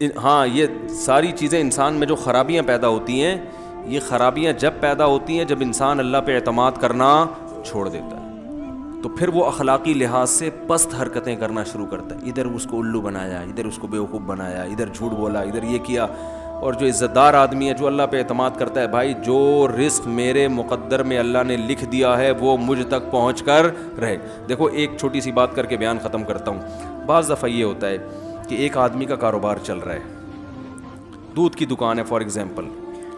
ہاں یہ ساری چیزیں انسان میں جو خرابیاں پیدا ہوتی ہیں، یہ خرابیاں جب پیدا ہوتی ہیں جب انسان اللہ پہ اعتماد کرنا چھوڑ دیتا ہے، تو پھر وہ اخلاقی لحاظ سے پست حرکتیں کرنا شروع کرتا ہے. ادھر اس کو الو بنایا، ادھر اس کو بیوقوف بنایا، ادھر جھوٹ بولا، ادھر یہ کیا. اور جو عزت دار آدمی ہے، جو اللہ پہ اعتماد کرتا ہے، بھائی جو رزق میرے مقدر میں اللہ نے لکھ دیا ہے وہ مجھ تک پہنچ کر رہے. دیکھو ایک چھوٹی سی بات کر کے بیان ختم کرتا ہوں. بعض دفعہ یہ ہوتا ہے کہ ایک آدمی کا کاروبار چل رہا ہے، دودھ کی دکان ہے فار ایگزامپل،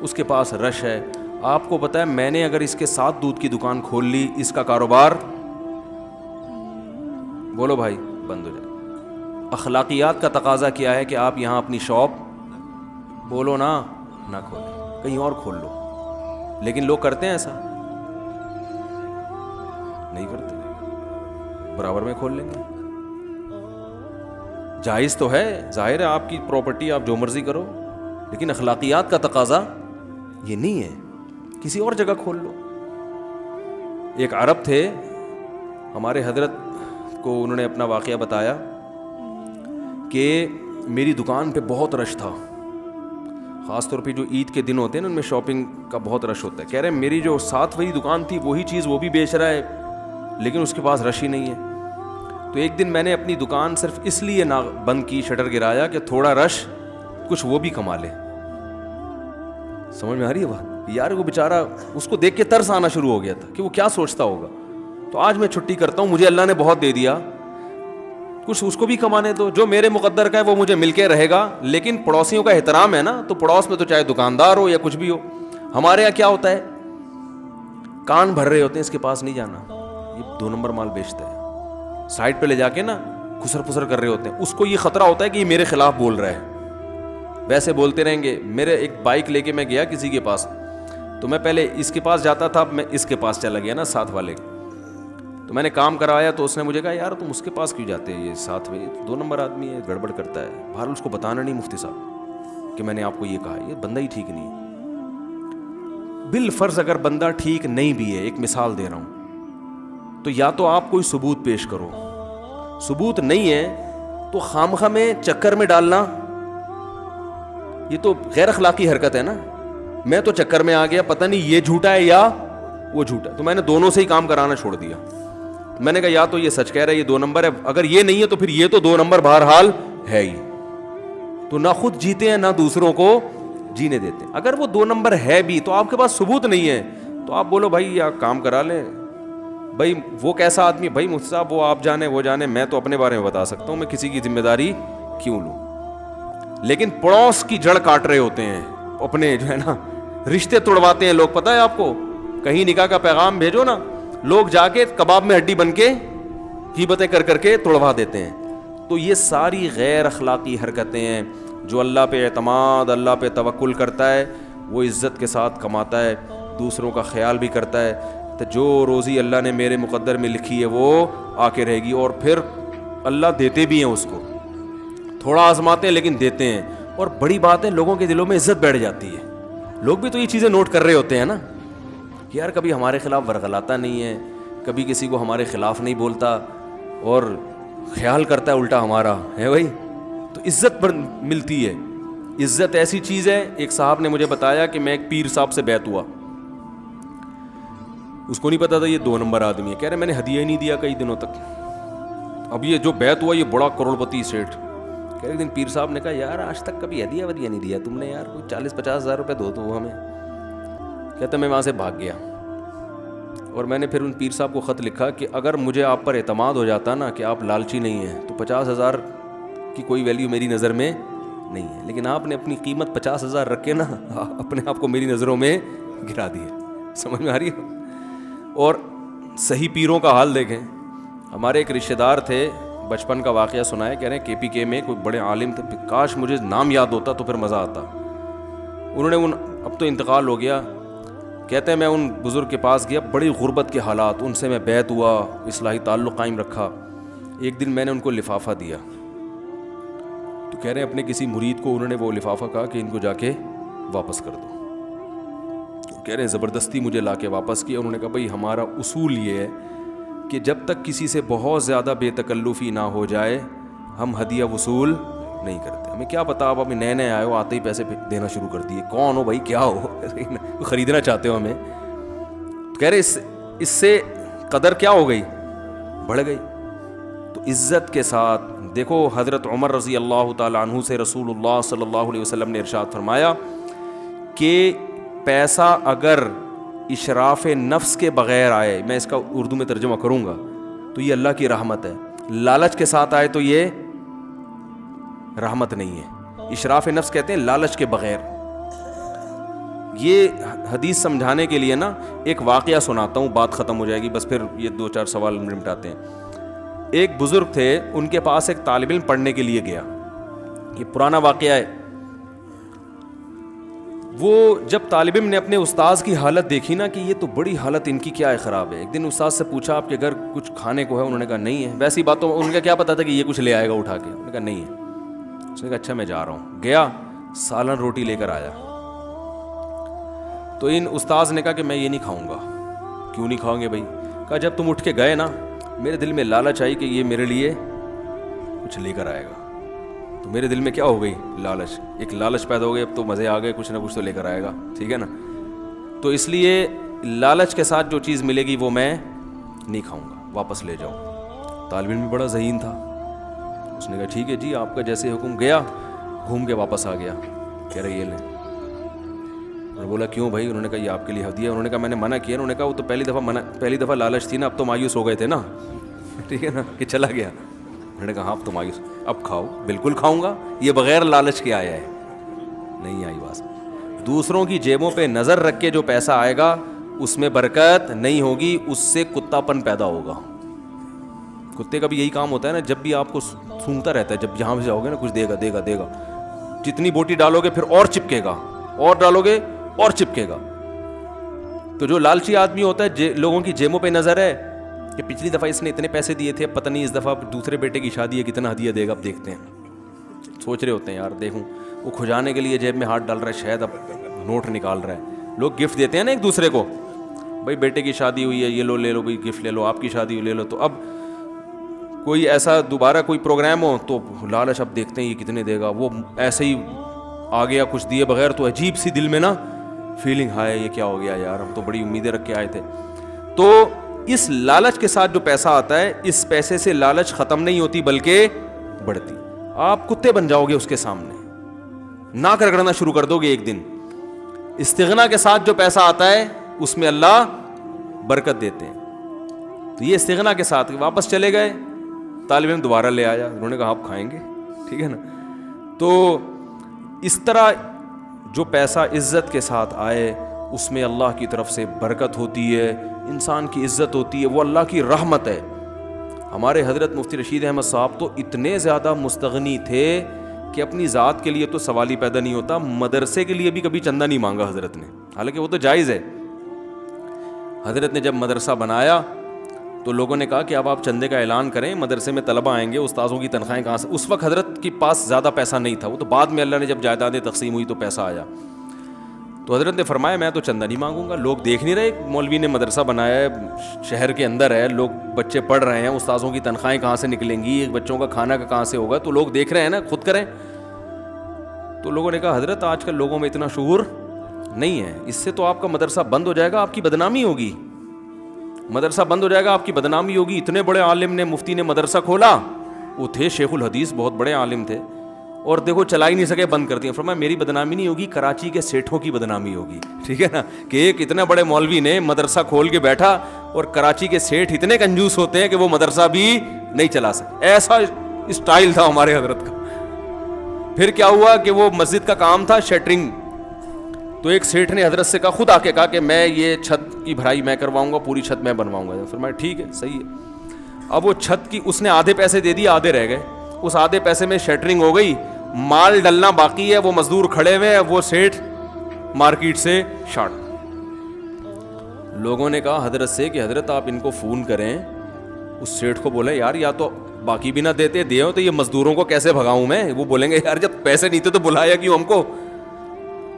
اس کے پاس رش ہے. آپ کو پتہ ہے میں نے اگر اس کے ساتھ دودھ کی دکان کھول لی، اس کا کاروبار بولو بھائی بند ہو جائے. اخلاقیات کا تقاضا کیا ہے کہ آپ یہاں اپنی شاپ بولو نہ کھولیں، کہیں اور کھول لو. لیکن لوگ کرتے ہیں ایسا؟ نہیں کرتے، برابر میں کھول لیں گے. جائز تو ہے، ظاہر ہے آپ کی پراپرٹی، آپ جو مرضی کرو، لیکن اخلاقیات کا تقاضا یہ نہیں ہے. کسی اور جگہ کھول لو. ایک عرب تھے، ہمارے حضرت کو انہوں نے اپنا واقعہ بتایا کہ میری دکان پہ بہت رش تھا، خاص طور پہ جو عید کے دن ہوتے ہیں نا ان میں شاپنگ کا بہت رش ہوتا ہے. کہہ رہے ہیں میری جو ساتھ وہی دکان تھی وہی چیز وہ بھی بیچ رہا ہے لیکن اس کے پاس رش ہی نہیں ہے. تو ایک دن میں نے اپنی دکان صرف اس لیے نہ بند کی، شٹر گرایا کہ تھوڑا رش کچھ وہ بھی کما لے. سمجھ میں آ رہی ہے بات؟ یار وہ بیچارہ، اس کو دیکھ کے ترس آنا شروع ہو گیا تھا کہ وہ کیا سوچتا ہوگا. تو آج میں چھٹی کرتا ہوں، مجھے اللہ نے بہت دے دیا، کچھ اس کو بھی کمانے دو، جو میرے مقدر کا ہے وہ مجھے مل کے رہے گا. لیکن پڑوسیوں کا احترام ہے نا، تو پڑوس میں تو چاہے دکاندار ہو یا کچھ بھی ہو. ہمارے یہاں کیا ہوتا ہے، کان بھر رہے ہوتے ہیں اس کے پاس نہیں جانا، یہ 2 نمبر مال بیچتا ہے. سائڈ پہ لے جا کے نا خسر پسر کر رہے ہوتے ہیں. اس کو یہ خطرہ ہوتا ہے کہ یہ میرے خلاف بول رہا ہے. ویسے بولتے رہیں گے. میرے ایک بائک لے کے میں گیا کسی کے پاس، تو میں پہلے اس کے پاس جاتا تھا، اب میں اس کے پاس چلا گیا نا ساتھ والے. تو میں نے کام کروایا تو اس نے مجھے کہا یار تم اس کے پاس کیوں جاتے ہیں، یہ ساتھ میں 2 نمبر آدمی ہے، گڑبڑ کرتا ہے. بہرحال اس کو بتانا نہیں مفتی صاحب کہ میں نے آپ کو یہ کہا، یہ بندہ ہی ٹھیک نہیں ہے. بالفرض اگر بندہ ٹھیک نہیں بھی ہے، ایک مثال دے رہا ہوں، تو یا تو آپ کوئی ثبوت پیش کرو. ثبوت نہیں ہے تو خامخواہ میں چکر میں ڈالنا یہ تو غیر اخلاقی حرکت ہے نا. میں تو چکر میں آ گیا، پتہ نہیں یہ جھوٹا ہے یا وہ جھوٹا ہے، تو میں نے دونوں سے ہی کام کرانا چھوڑ دیا. میں نے کہا یا تو یہ سچ کہہ رہا ہے، یہ 2 نمبر ہے، اگر یہ نہیں ہے تو پھر یہ تو 2 نمبر بہرحال ہے ہی. تو نہ خود جیتے ہیں نہ دوسروں کو جینے دیتے ہیں. اگر وہ 2 نمبر ہے بھی تو آپ کے پاس ثبوت نہیں ہے تو آپ بولو بھائی یا کام کرا لیں. بھائی وہ کیسا آدمی، بھائی مجھ صاحب وہ آپ جانے وہ جانے، میں تو اپنے بارے میں بتا سکتا ہوں، میں کسی کی ذمہ داری کیوں لوں. لیکن پڑوس کی جڑ کاٹ رہے ہوتے ہیں اپنے، جو ہے نا رشتے توڑواتے ہیں لوگ. پتہ ہے آپ کو، کہیں نکاح کا پیغام بھیجو نا، لوگ جا کے کباب میں ہڈی بن کے غیبتیں کر کے توڑوا دیتے ہیں. تو یہ ساری غیر اخلاقی حرکتیں ہیں. جو اللہ پہ اعتماد، اللہ پہ توکل کرتا ہے وہ عزت کے ساتھ کماتا ہے، دوسروں کا خیال بھی کرتا ہے. تو جو روزی اللہ نے میرے مقدر میں لکھی ہے وہ آ کے رہے گی. اور پھر اللہ دیتے بھی ہیں اس کو، تھوڑا آزماتے ہیں لیکن دیتے ہیں. اور بڑی بات ہے لوگوں کے دلوں میں عزت بیٹھ جاتی ہے. لوگ بھی تو یہ چیزیں نوٹ کر رہے ہوتے ہیں نا کہ یار کبھی ہمارے خلاف ورغلاتا نہیں ہے، کبھی کسی کو ہمارے خلاف نہیں بولتا اور خیال کرتا ہے الٹا ہمارا ہے بھائی. تو عزت ملتی ہے. عزت ایسی چیز ہے. ایک صاحب نے مجھے بتایا کہ میں ایک پیر صاحب سے بیعت ہوا، اس کو نہیں پتا تھا یہ 2 نمبر آدمی ہے. کہہ رہے میں نے ہدیہ ہی نہیں دیا کئی دنوں تک. اب یہ جو بیعت ہوا یہ بڑا کروڑپتی سیٹھ. کہہ رہے ایک دن پیر صاحب نے کہا یار آج تک کبھی ہدیہ ودیہ نہیں دیا تم نے، یار کوئی 40-50 ہزار روپے دو تو ہمیں. کہتا میں وہاں سے بھاگ گیا اور میں نے پھر ان پیر صاحب کو خط لکھا کہ اگر مجھے آپ پر اعتماد ہو جاتا نا کہ آپ لالچی نہیں ہیں تو 50,000 کی کوئی ویلیو میری نظر میں نہیں ہے. لیکن آپ نے اپنی قیمت 50,000 رکھ کے نا اپنے آپ کو میری نظروں میں گرا دیا. سمجھ میں آ رہی ہے؟ اور صحیح پیروں کا حال دیکھیں. ہمارے ایک رشتہ دار تھے، بچپن کا واقعہ سنائے، کہہ رہے ہیں KPK میں کوئی بڑے عالم تھے، کاش مجھے نام یاد ہوتا تو پھر مزہ آتا. انہوں نے اب تو انتقال ہو گیا. کہتے ہیں میں ان بزرگ کے پاس گیا، بڑی غربت کے حالات، ان سے میں بیعت ہوا، اصلاحی تعلق قائم رکھا. ایک دن میں نے ان کو لفافہ دیا تو کہہ رہے ہیں اپنے کسی مرید کو انہوں نے وہ لفافہ کہا کہ ان کو جا کے واپس کر دو. کہہ رہے ہیں زبردستی مجھے لا کے واپس کیا. انہوں نے کہا بھائی ہمارا اصول یہ ہے کہ جب تک کسی سے بہت زیادہ بے تکلفی نہ ہو جائے ہم ہدیہ وصول نہیں کرتے. ہمیں کیا پتا آپ ابھی نئے نئے آئے ہو, آتے ہی پیسے دینا شروع کر دیے, کون ہو بھائی, کیا ہو, خریدنا چاہتے ہو ہمیں. کہہ رہے اس سے قدر کیا ہو گئی, بڑھ گئی. تو عزت کے ساتھ دیکھو, حضرت عمر رضی اللہ تعالیٰ عنہ سے رسول اللہ صلی اللہ علیہ وسلم نے ارشاد فرمایا کہ پیسہ اگر اشراف نفس کے بغیر آئے, میں اس کا اردو میں ترجمہ کروں گا, تو یہ اللہ کی رحمت ہے. لالچ کے ساتھ آئے تو یہ رحمت نہیں ہے. اشراف نفس کہتے ہیں لالچ کے بغیر. یہ حدیث سمجھانے کے لیے نا ایک واقعہ سناتا ہوں, بات ختم ہو جائے گی, بس پھر یہ 2-4 سوال نمٹاتے ہیں. ایک بزرگ تھے, ان کے پاس ایک طالب علم پڑھنے کے لیے گیا. یہ پرانا واقعہ ہے. وہ جب طالب علم نے اپنے استاذ کی حالت دیکھی نا کہ یہ تو بڑی حالت ان کی کیا ہے, خراب ہے, ایک دن استاذ سے پوچھا آپ کے گھر کچھ کھانے کو ہے؟ انہوں نے کہا نہیں ہے. ویسی بات تو ان کا کیا پتا تھا کہ یہ کچھ لے آئے گا اٹھا کے. انہوں نے کہا نہیں ہے. اس نے کہا اچھا میں جا رہا ہوں. گیا, سالن روٹی لے کر آیا. تو ان استاذ نے کہا کہ میں یہ نہیں کھاؤں گا. کیوں نہیں کھاؤں گے بھائی؟ کہا جب تم اٹھ کے گئے نا میرے دل میں لالچ آئی کہ یہ میرے لیے کچھ لے کر آئے گا. تو میرے دل میں کیا ہو گئی, لالچ, ایک لالچ پیدا ہو گئی, اب تو مزے آ گئے, کچھ نہ کچھ تو لے کر آئے گا, ٹھیک ہے نا. تو اس لیے لالچ کے ساتھ جو چیز ملے گی وہ میں نہیں کھاؤں گا, واپس لے جاؤ. طالب علم بھی بڑا ذہین تھا, اس نے کہا ٹھیک ہے جی آپ کا جیسے حکم. گیا, گھوم کے واپس آ گیا, کہہ رہے یہ لیں. انہوں نے بولا کیوں بھائی؟ انہوں نے کہا یہ آپ کے لیے ہدیہ. انہوں نے کہا میں نے منع کیا. انہوں نے کہا وہ تو پہلی دفعہ لالچ تھی نا, اب تو مایوس ہو گئے تھے نا, ٹھیک ہے نا, کہ چلا گیا. انہوں نے کہا ہاں اب تو مایوس, اب کھاؤ. بالکل کھاؤں گا, یہ بغیر لالچ کے آیا ہے. نہیں آئی بات. دوسروں کی جیبوں پہ نظر رکھ کے جو پیسہ آئے گا اس میں برکت نہیں ہوگی, اس سے کتا پن پیدا ہوگا. کتے کا بھی یہی کام ہوتا ہے نا, جب بھی آپ کو سونگتا رہتا ہے, جب جہاں بھی جاؤ گے نا کچھ دے گا دے گا دے گا, جتنی بوٹی ڈالو گے پھر اور چپکے گا, اور ڈالو گے اور چپکے گا. تو جو لالچی آدمی ہوتا ہے لوگوں کی جیبوں پہ نظر ہے کہ پچھلی دفعہ اس نے اتنے پیسے دیے تھے, اب پتہ نہیں اس دفعہ دوسرے بیٹے کی شادی ہے کتنا ہدیہ دے گا, اب دیکھتے ہیں. سوچ رہے ہوتے ہیں یار دیکھوں, وہ کھجانے کے لیے جیب میں ہاتھ ڈال رہا ہے, شاید اب نوٹ نکال رہا ہے. لوگ گفٹ دیتے ہیں نا ایک دوسرے کو, بھائی بیٹے کی شادی ہوئی ہے یہ لو لے لو بھائی گفٹ لے لو, آپ کی شادی ہوئی لے لو. تو اب کوئی ایسا دوبارہ کوئی پروگرام ہو تو لالچ, اب دیکھتے ہیں یہ کتنے دے گا. وہ ایسے ہی آ گیا کچھ دیے بغیر, تو عجیب سی دل میں نا فیلنگ, ہائے یہ کیا ہو گیا یار, ہم تو بڑی امیدیں رکھ کے آئے تھے. تو اس لالچ کے ساتھ جو پیسہ آتا ہے, اس پیسے سے لالچ ختم نہیں ہوتی بلکہ بڑھتی. آپ کتے بن جاؤ گے اس کے سامنے, ناک رگڑنا شروع کر دو گے ایک دن. استغنا کے ساتھ جو پیسہ آتا ہے اس میں اللہ برکت دیتے ہیں. تو یہ استغنا کے ساتھ واپس چلے گئے, طالب علم دوبارہ لے آیا, انہوں نے کہا آپ کھائیں گے, ٹھیک ہے نا. تو اس طرح جو پیسہ عزت کے ساتھ آئے اس میں اللہ کی طرف سے برکت ہوتی ہے, انسان کی عزت ہوتی ہے, وہ اللہ کی رحمت ہے. ہمارے حضرت مفتی رشید احمد صاحب تو اتنے زیادہ مستغنی تھے کہ اپنی ذات کے لیے تو سوال ہی پیدا نہیں ہوتا, مدرسے کے لیے بھی کبھی چندہ نہیں مانگا حضرت نے, حالانکہ وہ تو جائز ہے. حضرت نے جب مدرسہ بنایا تو لوگوں نے کہا کہ اب آپ چندے کا اعلان کریں, مدرسے میں طلبہ آئیں گے, استاذوں کی تنخواہیں کہاں سے. اس وقت حضرت کے پاس زیادہ پیسہ نہیں تھا, وہ تو بعد میں اللہ نے جب جائیدادیں تقسیم ہوئی تو پیسہ آیا. تو حضرت نے فرمایا میں تو چندہ نہیں مانگوں گا. لوگ دیکھ نہیں رہے, مولوی نے مدرسہ بنایا ہے, شہر کے اندر ہے, لوگ بچے پڑھ رہے ہیں, استاذوں کی تنخواہیں کہاں سے نکلیں گی, بچوں کا کھانا کا کہاں سے ہوگا, تو لوگ دیکھ رہے ہیں نا, خود کریں. تو لوگوں نے کہا حضرت آج کل لوگوں میں اتنا شعور نہیں ہے, اس سے تو آپ کا مدرسہ بند ہو جائے گا, آپ کی بدنامی ہوگی. مدرسہ بند ہو جائے گا, آپ کی بدنامی ہوگی. اتنے بڑے عالم نے, مفتی نے مدرسہ کھولا, وہ تھے شیخ الحدیث, بہت بڑے عالم تھے, اور دیکھو چلا ہی نہیں سکے, بند کر دیا. فرمایا میری بدنامی نہیں ہوگی, کراچی کے سیٹھوں کی بدنامی ہوگی, ٹھیک ہے نا, کہ ایک اتنے بڑے مولوی نے مدرسہ کھول کے بیٹھا اور کراچی کے سیٹھ اتنے کنجوس ہوتے ہیں کہ وہ مدرسہ بھی نہیں چلا سکتے. ایسا اسٹائل تھا ہمارے حضرت کا. پھر کیا ہوا کہ وہ مسجد کا کام تھا شٹرنگ, تو ایک سیٹھ نے حضرت سے کہا, خود آ کے کہا کہ میں یہ چھت کی بھرائی میں کرواؤں گا, پوری چھت میں بنواؤں گا. فرمایا ٹھیک ہے صحیح ہے. اب وہ چھت کی اس نے آدھے پیسے دے دیے, آدھے رہ گئے. اس آدھے پیسے میں شٹرنگ ہو گئی, مال ڈلنا باقی ہے, وہ مزدور کھڑے ہوئے, وہ سیٹھ مارکیٹ سے شارٹ. لوگوں نے کہا حضرت سے کہ حضرت آپ ان کو فون کریں. اس سیٹھ کو بولے یار یا تو باقی بھی نہ دیتے, دے ہو تو یہ مزدوروں کو کیسے بھگاؤں میں. وہ بولیں گے یار جب پیسے نہیں تھے تو بلایا کیوں ہم کو.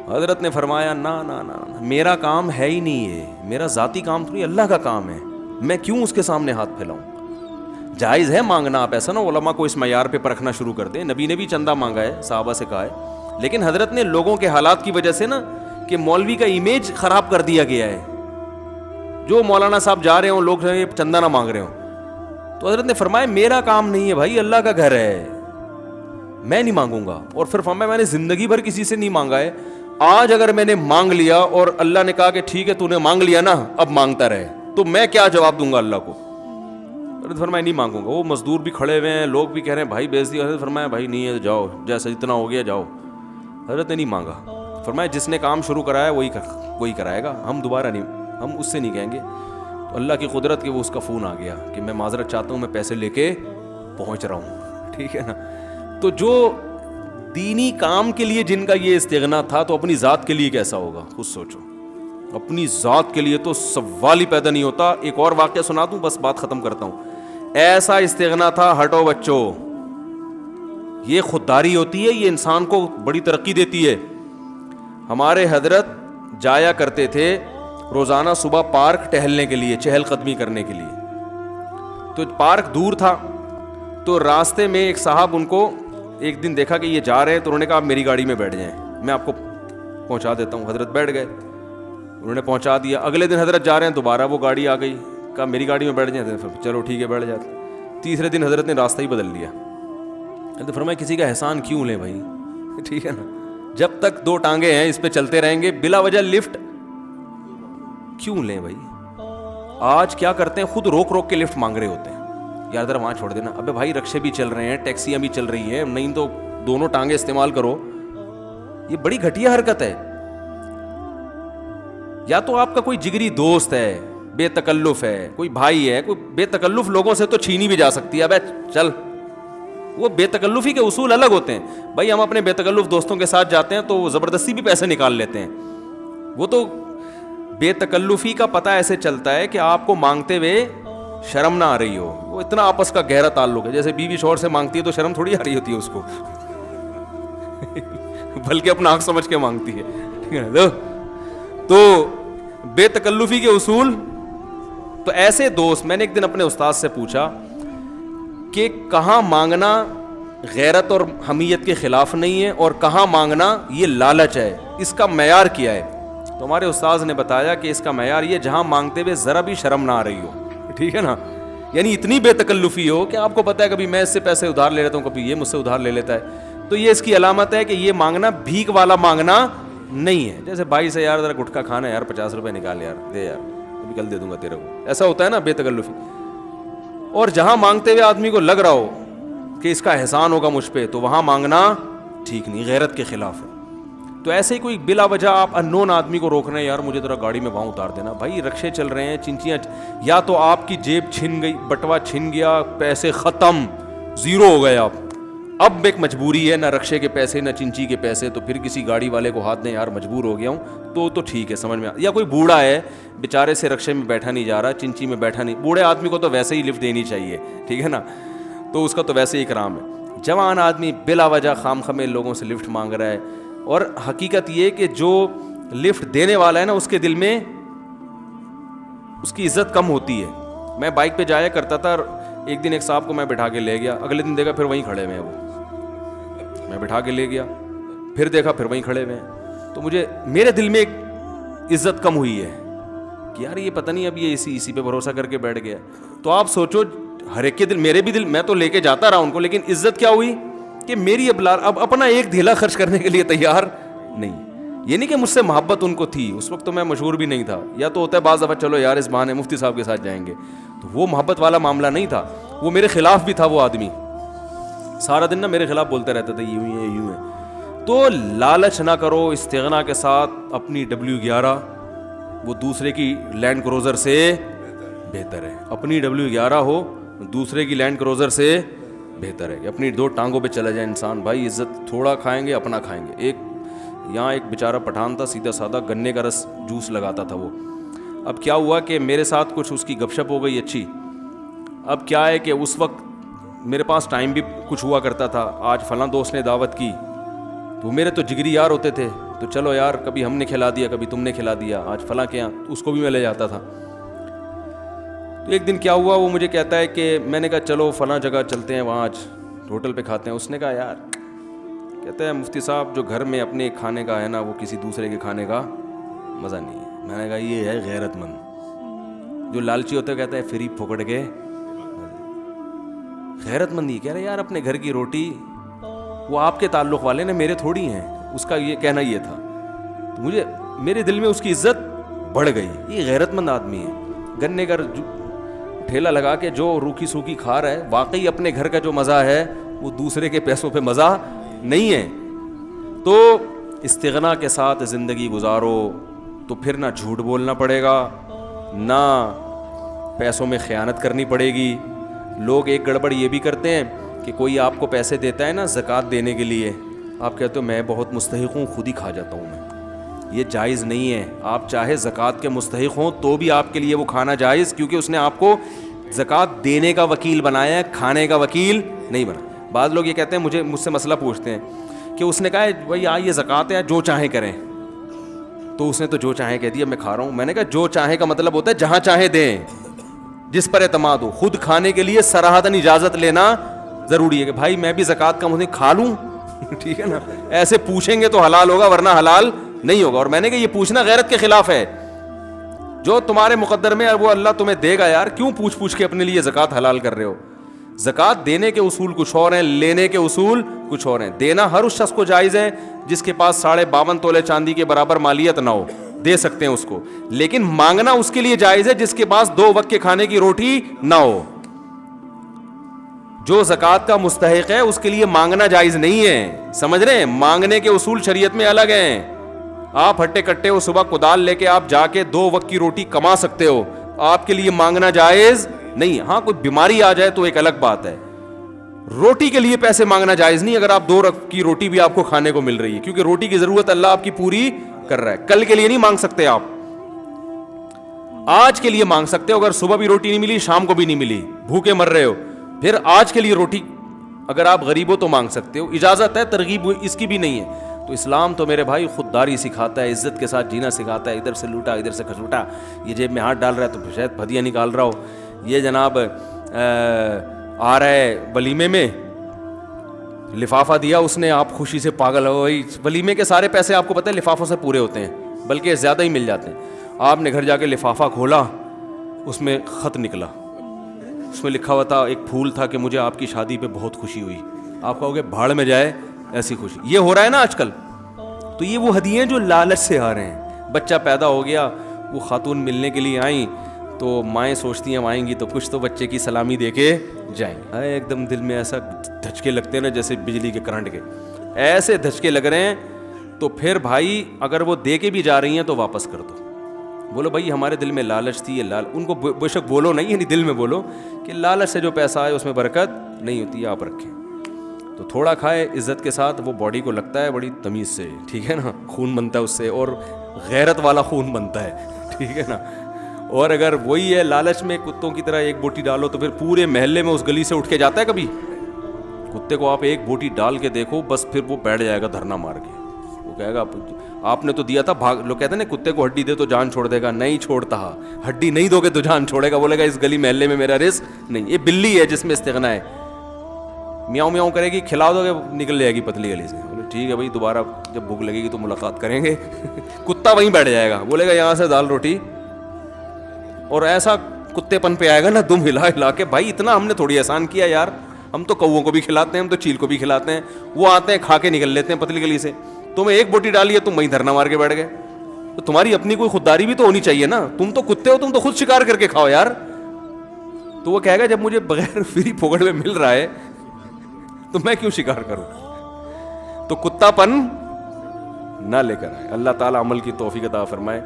حضرت نے فرمایا نا نا نا, میرا کام ہے ہی نہیں, ہے میرا ذاتی کام تو نہیں, اللہ کا کام ہے, میں کیوں اس کے سامنے ہاتھ پھیلاؤں. جائز ہے مانگنا, آپ ایسا نہ علماء کو اس معیار پہ پرکھنا شروع کر دیں. نبی نے بھی چندہ مانگا ہے, صحابہ سے کہا ہے, لیکن حضرت نے لوگوں کے حالات کی وجہ سے نا کہ مولوی کا امیج خراب کر دیا گیا ہے, جو مولانا صاحب جا رہے ہوں لوگ چندہ نہ مانگ رہے ہوں, تو حضرت نے فرمایا میرا کام نہیں ہے بھائی, اللہ کا گھر ہے, میں نہیں مانگوں گا. اور پھر فرمایا میں نے زندگی بھر کسی سے نہیں مانگا ہے, آج اگر میں نے مانگ لیا اور اللہ نے کہا کہ ٹھیک ہے تو نے مانگ لیا نا, اب مانگتا رہے, تو میں کیا جواب دوں گا اللہ کو. حضرت فرمایا نہیں مانگوں گا. وہ مزدور بھی کھڑے ہوئے ہیں, لوگ بھی کہہ رہے ہیں بھائی بیچ دیا. حضرت فرمایا بھائی نہیں ہے, جاؤ جیسا جتنا ہو گیا جاؤ. حضرت نے نہیں مانگا. فرمایا جس نے کام شروع کرایا وہی کرائے گا, ہم دوبارہ نہیں, ہم اس سے نہیں کہیں گے. تو اللہ کی قدرت کے وہ اس کا فون آ گیا کہ میں معذرت چاہتا ہوں, میں پیسے لے کے پہنچ رہا ہوں, ٹھیک ہے نا. تو جو دینی کام کے لیے جن کا یہ استغنا تھا, تو اپنی ذات کے لیے کیسا ہوگا, خود سوچو. اپنی ذات کے لیے تو سوال ہی پیدا نہیں ہوتا. ایک اور واقعہ سنا دوں, بس بات ختم کرتا ہوں. ایسا استغنا تھا, ہٹو بچوں, یہ خودداری ہوتی ہے, یہ انسان کو بڑی ترقی دیتی ہے. ہمارے حضرت جایا کرتے تھے روزانہ صبح پارک ٹہلنے کے لیے, چہل قدمی کرنے کے لیے. تو پارک دور تھا, تو راستے میں ایک صاحب ان کو ایک دن دیکھا کہ یہ جا رہے ہیں, تو انہوں نے کہا آپ میری گاڑی میں بیٹھ جائیں, میں آپ کو پہنچا دیتا ہوں. حضرت بیٹھ گئے, انہوں نے پہنچا دیا. اگلے دن حضرت جا رہے ہیں, دوبارہ وہ گاڑی آ گئی, کہا میری گاڑی میں بیٹھ جائیں, چلو ٹھیک ہے بیٹھ جاتے. تیسرے دن حضرت نے راستہ ہی بدل لیا. حضرت فرمایا کسی کا احسان کیوں لیں بھائی, ٹھیک ہے نا, جب تک دو ٹانگیں ہیں اس پہ چلتے رہیں گے, بلا وجہ لفٹ کیوں لیں بھائی. آج کیا کرتے ہیں, خود روک روک کے لفٹ مانگ رہے ہوتے ہیں, یار ذرا وہاں چھوڑ دینا. ابے بھائی رکشے بھی چل رہے ہیں, ٹیکسیاں بھی چل رہی ہیں, نہیں تو دونوں ٹانگیں استعمال کرو. یہ بڑی گھٹیا حرکت ہے. یا تو آپ کا کوئی جگری دوست ہے, بے تکلف ہے, کوئی بھائی ہے, کوئی بے تکلف لوگوں سے تو چھینی بھی جا سکتی ہے. ابے چل, وہ بے تکلفی کے اصول الگ ہوتے ہیں بھائی. ہم اپنے بے تکلف دوستوں کے ساتھ جاتے ہیں تو وہ زبردستی بھی پیسے نکال لیتے ہیں. وہ تو بے تکلفی کا پتہ ایسے چلتا ہے کہ آپ کو مانگتے ہوئے شرم نہ آ رہی ہو. وہ اتنا آپس کا گہرا تعلق ہے, جیسے بیوی شوہر سے مانگتی ہے تو شرم تھوڑی آ رہی ہوتی ہے اس کو, بلکہ اپنا حق سمجھ کے مانگتی ہے, ٹھیک ہے. تو بے تکلفی کے اصول. تو ایسے دوست, میں نے ایک دن اپنے استاد سے پوچھا کہ کہاں مانگنا غیرت اور حمیت کے خلاف نہیں ہے, اور کہاں مانگنا یہ لالچ ہے, اس کا معیار کیا ہے. تو ہمارے استاذ نے بتایا کہ اس کا معیار یہ جہاں مانگتے ہوئے ذرا بھی شرم نہ آ رہی ہو, ٹھیک ہے نا. یعنی اتنی بے تکلفی ہو کہ آپ کو پتہ ہے کبھی میں اس سے پیسے ادھار لے لیتا ہوں, کبھی یہ مجھ سے ادھار لے لیتا ہے. تو یہ اس کی علامت ہے کہ یہ مانگنا بھیک والا مانگنا نہیں ہے. جیسے بھائی سے یار ذرا گٹکا کھانا ہے یار, 50 روپے نکال یار, دے یار, ابھی کل دے دوں گا تیرے کو, ایسا ہوتا ہے نا بے تکلفی. اور جہاں مانگتے ہوئے آدمی کو لگ رہا ہو کہ اس کا احسان ہوگا مجھ پہ, تو وہاں مانگنا ٹھیک نہیں, غیرت کے خلاف ہے. تو ایسے ہی کوئی بلا وجہ آپ اننون آدمی کو روک رہے ہیں, یار مجھے ذرا گاڑی میں وہاں اتار دینا. بھائی رکشے چل رہے ہیں, چنچیاں, یا تو آپ کی جیب چھن گئی, بٹوا چھن گیا, پیسے ختم, زیرو ہو گئے آپ. اب ایک مجبوری ہے, نہ رکشے کے پیسے نہ چنچی کے پیسے, تو پھر کسی گاڑی والے کو ہاتھ دیں, یار مجبور ہو گیا ہوں, تو ٹھیک ہے, سمجھ میں. یا کوئی بوڑھا ہے بیچارے سے رکشے میں بیٹھا نہیں جا رہا, چنچی میں بیٹھا نہیں, بوڑھے آدمی کو تو ویسے ہی لفٹ دینی چاہیے, ٹھیک ہے نا, تو اس کا تو ویسے ہی اکرام ہے. جوان آدمی بلا وجہ خام خمے لوگوں سے لفٹ مانگ رہا ہے. اور حقیقت یہ کہ جو لفٹ دینے والا ہے نا, اس کے دل میں اس کی عزت کم ہوتی ہے. میں بائک پہ جایا کرتا تھا, ایک دن ایک صاحب کو میں بٹھا کے لے گیا, اگلے دن دیکھا پھر وہیں کھڑے ہوئے ہیں, وہ میں بٹھا کے لے گیا, پھر دیکھا پھر وہیں کھڑے ہوئے ہیں. تو مجھے میرے دل میں ایک عزت کم ہوئی ہے کہ یار یہ پتہ نہیں اب یہ اسی پہ بھروسہ کر کے بیٹھ گیا. تو آپ سوچو, ہر ایک کے دل, میرے بھی دل, میں تو لے کے جاتا رہا ان کو, لیکن عزت کیا ہوئی کہ میری اب اپنا ایک دھیلا خرچ کرنے کے لیے تیار نہیں. یہ نہیں کہ مجھ سے محبت ان کو تھی, اس وقت تو میں مشہور بھی نہیں تھا, یا تو ہوتا ہے بعض دفعہ چلو یار اس بہانے مفتی صاحب کے ساتھ جائیں گے, تو وہ محبت والا معاملہ نہیں تھا. وہ میرے خلاف بھی تھا, وہ آدمی سارا دن نا میرے خلاف بولتے رہتا تھا, یوں ہی ہے یوں ہے. تو لالچ نہ کرو, استغنا کے ساتھ اپنی W11 وہ دوسرے کی لینڈ کروزر سے بہتر ہے. اپنی W11 ہو دوسرے کی لینڈ کروزر سے بہتر ہے. اپنی دو ٹانگوں پہ چلا جائے انسان. بھائی عزت تھوڑا کھائیں گے, اپنا کھائیں گے. یہاں ایک بیچارہ پٹھان تھا, سیدھا سادہ, گنے کا رس جوس لگاتا تھا وہ. اب کیا ہوا کہ میرے ساتھ کچھ اس کی گپ شپ ہو گئی اچھی. اب کیا ہے کہ اس وقت میرے پاس ٹائم بھی کچھ ہوا کرتا تھا, آج فلاں دوست نے دعوت کی, تو میرے تو جگری یار ہوتے تھے, تو چلو یار کبھی ہم نے کھلا دیا, کبھی تم نے کھلا دیا, آج فلاں کے یہاں, اس کو بھی میں لے جاتا تھا. تو ایک دن کیا ہوا, وہ مجھے کہتا ہے کہ میں نے کہا چلو فلاں جگہ چلتے ہیں, وہاں آج ہوٹل پہ کھاتے ہیں. اس نے کہا یار, کہتا ہے مفتی صاحب جو گھر میں اپنے کھانے کا ہے نا, وہ کسی دوسرے کے کھانے کا مزہ نہیں ہے. میں نے کہا یہ ہے غیرت مند. جو لالچی ہوتا ہے کہتا ہے فری پھوکڑ کے. غیرت مند یہ کہہ رہے یار اپنے گھر کی روٹی, وہ آپ کے تعلق والے نے, میرے تھوڑی ہیں. اس کا یہ کہنا یہ تھا. تو مجھے میرے دل میں اس کی عزت بڑھ گئی. یہ غیرت مند آدمی ہے. گنے کا ٹھیلا لگا کے جو روکھی سوکھی کھا رہا ہے, واقعی اپنے گھر کا جو مزہ ہے وہ دوسرے کے پیسوں پہ مزہ نہیں ہے. تو استغنا کے ساتھ زندگی گزارو تو پھر نہ جھوٹ بولنا پڑے گا, نہ پیسوں میں خیانت کرنی پڑے گی. لوگ ایک گڑبڑ یہ بھی کرتے ہیں کہ کوئی آپ کو پیسے دیتا ہے نا زکوٰۃ دینے کے لیے, آپ کہتے ہو میں بہت مستحق ہوں, خود ہی کھا جاتا ہوں میں. یہ جائز نہیں ہے. آپ چاہے زکوٰۃ کے مستحق ہوں تو بھی آپ کے لیے وہ کھانا جائز, کیونکہ اس نے آپ کو زکوٰۃ دینے کا وکیل بنایا ہے, کھانے کا وکیل نہیں بنا. بعض لوگ یہ کہتے ہیں, مجھ سے مسئلہ پوچھتے ہیں کہ اس نے کہا بھائی یہ زکوٰۃ ہے, جو چاہیں کریں. تو اس نے تو جو چاہیں کہہ دیا, میں کھا رہا ہوں. میں نے کہا جو چاہیں کا مطلب ہوتا ہے جہاں چاہیں دیں, جس پر اعتماد ہو. خود کھانے کے لیے صراحتاً اجازت لینا ضروری ہے کہ بھائی میں بھی زکوٰۃ کا مجھے کھا لوں. ٹھیک ہے نا, ایسے پوچھیں گے تو حلال ہوگا, ورنہ حلال نہیں ہوگا. اور میں نے کہا یہ پوچھنا غیرت کے خلاف ہے. جو تمہارے مقدر میں وہ اللہ تمہیں دے گا یار, کیوں پوچھ پوچھ کے اپنے لیے زکوٰۃ حلال کر رہے ہو. زکوٰۃ دینے کے اصول کچھ اور ہیں, لینے کے اصول کچھ اور ہیں. دینا ہر اس شخص کو جائز ہے جس کے پاس 52.5 تولے چاندی کے برابر مالیت نہ ہو, دے سکتے ہیں اس کو. لیکن مانگنا اس کے لیے جائز ہے جس کے پاس 2 وقت کے کھانے کی روٹی نہ ہو. جو زکوٰۃ کا مستحق ہے اس کے لیے مانگنا جائز نہیں ہے. سمجھ رہے ہیں, مانگنے کے اصول شریعت میں الگ ہیں. آپ ہٹے کٹے ہو, صبح کدال لے کے آپ جا کے 2 وقت کی روٹی کما سکتے ہو, آپ کے لیے مانگنا جائز نہیں. ہاں کوئی بیماری آ جائے تو ایک الگ بات ہے. روٹی کے لیے پیسے مانگنا جائز نہیں اگر آپ 2 وقت کی روٹی بھی آپ کو کھانے کو مل رہی ہے, کیونکہ روٹی کی ضرورت اللہ آپ کی پوری کر رہا ہے. کل کے لیے نہیں مانگ سکتے آپ, آج کے لیے مانگ سکتے ہو. اگر صبح بھی روٹی نہیں ملی, شام کو بھی نہیں ملی, بھوکے مر رہے ہو, پھر آج کے لیے روٹی اگر آپ غریب ہو تو مانگ سکتے ہو. اجازت ہے, ترغیب اس کی بھی نہیں ہے. تو اسلام تو میرے بھائی خودداری سکھاتا ہے, عزت کے ساتھ جینا سکھاتا ہے. ادھر سے لوٹا ادھر سے کھسوٹا, یہ جیب میں ہاتھ ڈال رہا ہے تو شاید پھدیاں نکال رہا ہو, یہ جناب آ رہا ہے ولیمے میں, لفافہ دیا اس نے, آپ خوشی سے پاگل ہو. ولیمے کے سارے پیسے آپ کو پتہ ہے لفافوں سے پورے ہوتے ہیں, بلکہ زیادہ ہی مل جاتے ہیں. آپ نے گھر جا کے لفافہ کھولا, اس میں خط نکلا, اس میں لکھا ہوا تھا, ایک پھول تھا کہ مجھے آپ کی شادی پہ بہت خوشی ہوئی. آپ کہو گے بھاڑ میں جائے ایسی خوشی. یہ ہو رہا ہے نا آج کل. تو یہ وہ ہدیے ہیں جو لالچ سے آ رہے ہیں. بچہ پیدا ہو گیا, وہ خاتون ملنے کے لیے آئیں تو مائیں سوچتی ہیں آئیں گی تو کچھ تو بچے کی سلامی دے کے جائیں گے. ایک دم دل میں ایسا دھچکے لگتے ہیں نا جیسے بجلی کے کرنٹ کے, ایسے دھچکے لگ رہے ہیں. تو پھر بھائی اگر وہ دے کے بھی جا رہی ہیں تو واپس کر دو. بولو بھائی ہمارے دل میں لالچ تھی, یہ ان کو بے شک بولو نہیں, یعنی دل میں بولو کہ لالچ سے جو پیسہ آئے اس میں برکت نہیں ہوتی, آپ رکھیں. تو تھوڑا کھائے عزت کے ساتھ, وہ باڈی کو لگتا ہے بڑی تمیز سے, ٹھیک ہے نا, خون بنتا ہے اس سے, اور غیرت والا خون بنتا ہے, ٹھیک ہے نا. اور اگر وہی ہے لالچ میں کتوں کی طرح ایک بوٹی ڈالو تو پھر پورے محلے میں اس گلی سے اٹھ کے جاتا ہے. کبھی کتے کو آپ ایک بوٹی ڈال کے دیکھو, بس پھر وہ بیٹھ جائے گا دھرنا مار کے. وہ کہے گا آپ نے تو دیا تھا, بھاگ. لوگ کہتے ہیں نا کتے کو ہڈی دے تو جان چھوڑ دے گا, نہیں چھوڑتا. ہڈی نہیں دو گے تو جان چھوڑے گا, بولے گا اس گلی محلے میں میرا رزق نہیں. یہ بلی ہے جس میں استغنا ہے, میاؤں میاؤں کرے گی, کھلاؤ دو گے نکل جائے گی پتلی گلی سے. بولے ٹھیک ہے بھائی, دوبارہ جب بھوک لگے گی تو ملاقات کریں گے. کتا وہیں بیٹھ جائے گا, بولے گا یہاں سے دال روٹی, اور ایسا کتے پن پہ آئے گا نا دم ہلا ہلا کے. بھائی اتنا ہم نے تھوڑی احسان کیا یار, ہم تو کووں کو بھی کھلاتے ہیں, ہم تو چیل کو بھی کھلاتے ہیں. وہ آتے ہیں کھا کے نکل لیتے ہیں پتلی گلی سے. تمہیں ایک بوٹی ڈالی ہے, تم وہیں دھرنا مار کے بیٹھ گئے. تو تمہاری اپنی کوئی خودداری بھی تو ہونی چاہیے نا. تم تو کتے ہو, تم تو خود شکار کر کے کھاؤ یار. تو وہ کہے گا جب مجھے بغیر فری پھوکٹ میں مل رہا ہے تو میں کیوں شکار کروں. تو کتا پن نہ لے کر آئے. اللہ تعالیٰ عمل کی توفیق عطا فرمائے.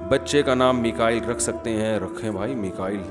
بچے کا نام میکائل رکھ سکتے ہیں, رکھیں بھائی میکائل.